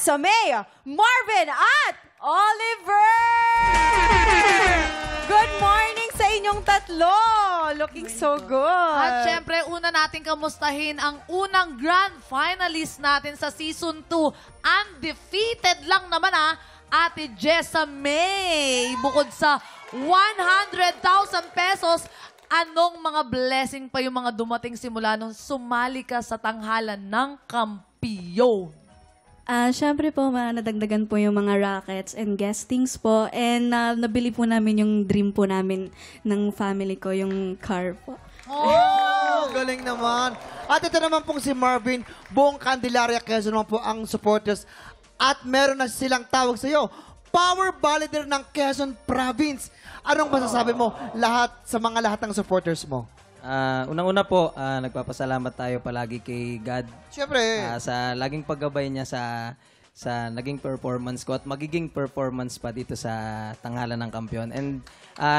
Jessamay, Marvin at Oliver! Good morning sa inyong tatlo! Looking so good! At syempre, una natin kamustahin ang unang grand finalist natin sa Season 2. Undefeated lang naman Ate Jessamay. Bukod sa 100,000 pesos, anong mga blessing pa yung mga dumating simula nung sumali ka sa tanghalan ng kampiyon? Siyempre po, nadagdagan po yung mga rackets and guestings po. And nabili po namin yung dream po namin ng family ko, yung car po. Oh, galing naman. At ito naman pong si Marvin, buong Candelaria, Quezon naman po ang supporters. At meron na silang tawag sa iyo, Power Ballader ng Quezon Province. Anong masasabi mo lahat ng supporters mo? Unang-una po, nagpapasalamat tayo palagi kay God. Siyempre. Sa laging paggabay niya sa naging performance ko at magiging performance pa dito sa tanghalan ng kampiyon. And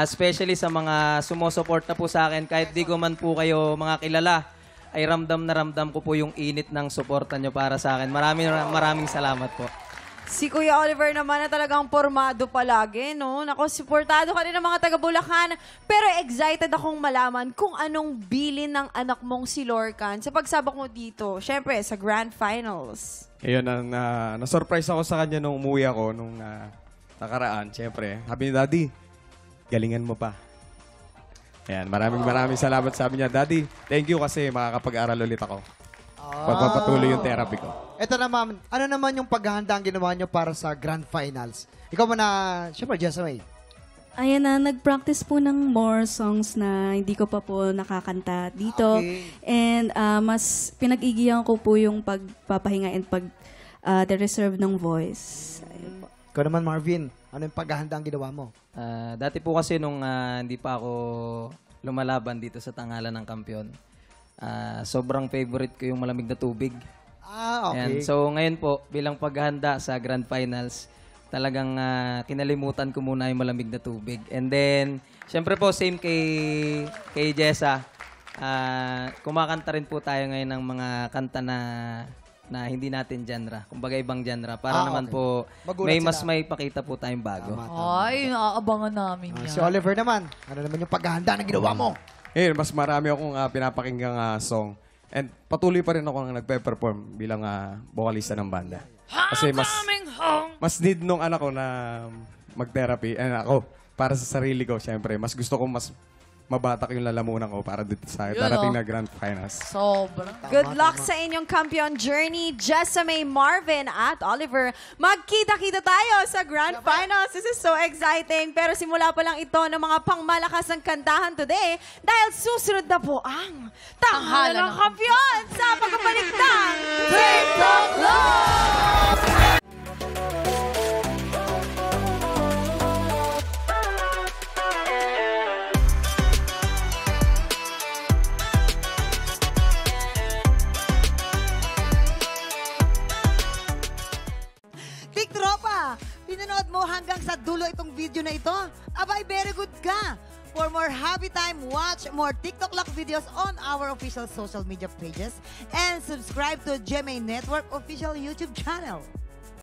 especially sa mga sumusuporta po sa akin, kahit di ko man po kayo mga kilala, ay ramdam na ramdam ko po yung init ng suporta nyo para sa akin. Maraming salamat po. Si Kuya Oliver naman na talagang formado palagi, no? Nako, supportado ka rin ng mga taga-Bulacan. Pero excited akong malaman kung anong bilin ng anak mong si Lorcan sa pagsabak mo dito. Siyempre, sa Grand Finals. Ayun, na-surprise ako sa kanya nung umuwi ako nung nakaraan. Siyempre, sabi ni Daddy, galingan mo pa. Ayan, maraming salamat sabi niya. Daddy, thank you kasi makakapag-aral ulit ako. Pagpapatuloy yung therapy ko. Ito naman, ano naman yung paghahanda ang ginawa nyo para sa Grand Finals? Ikaw muna, siyempre, Jessamay. Ayan nag-practice po ng more songs na hindi ko pa po nakakanta dito. Okay. And mas pinag-igihan ko po yung pagpapahinga and the-reserve ng voice. Ayun po. Ikaw naman, Marvin, ano yung paghahanda ang ginawa mo? Dati po kasi nung hindi pa ako lumalaban dito sa tanghalan ng kampiyon, sobrang favorite ko yung malamig na tubig. Okay. Ayan. So ngayon po, bilang paghahanda sa Grand Finals, talagang kinalimutan ko muna yung malamig na tubig. And then, syempre po, same kay Jessa, kumakanta rin po tayo ngayon ng mga kanta na hindi natin genre. Kumbaga ibang genre. Para naman po, Magulat may pakita po tayong bago. Ay, naaabangan namin yan. Si Oliver naman, ano naman yung paghahanda na ginawa mo? Ngayon, mas marami akong pinapakinggang song. And patuloy pa rin ako nagpe-perform bilang vocalista ng banda. Kasi mas need nung anak ko na mag-therapy. And ako, para sa sarili ko, syempre, mas gusto ko mas mabatak yung lalamunan ko para dito sa darating na Grand Finals. Sobra. Good luck sa inyong kampiyon journey, Jessamay, Marvin at Oliver. Magkita-kita tayo sa Grand Finals. This is so exciting. Pero simula pa lang ito ng mga pangmalakas ng kantahan today dahil susunod na po ang tanghalan ng kampiyon sa pagkabalik ng TikTok Love! Tropa, pinanood mo hanggang sa dulo itong video na ito? Abay, very good ka! For more happy time, watch more TikTok Lock videos on our official social media pages and subscribe to GMA Network official YouTube channel.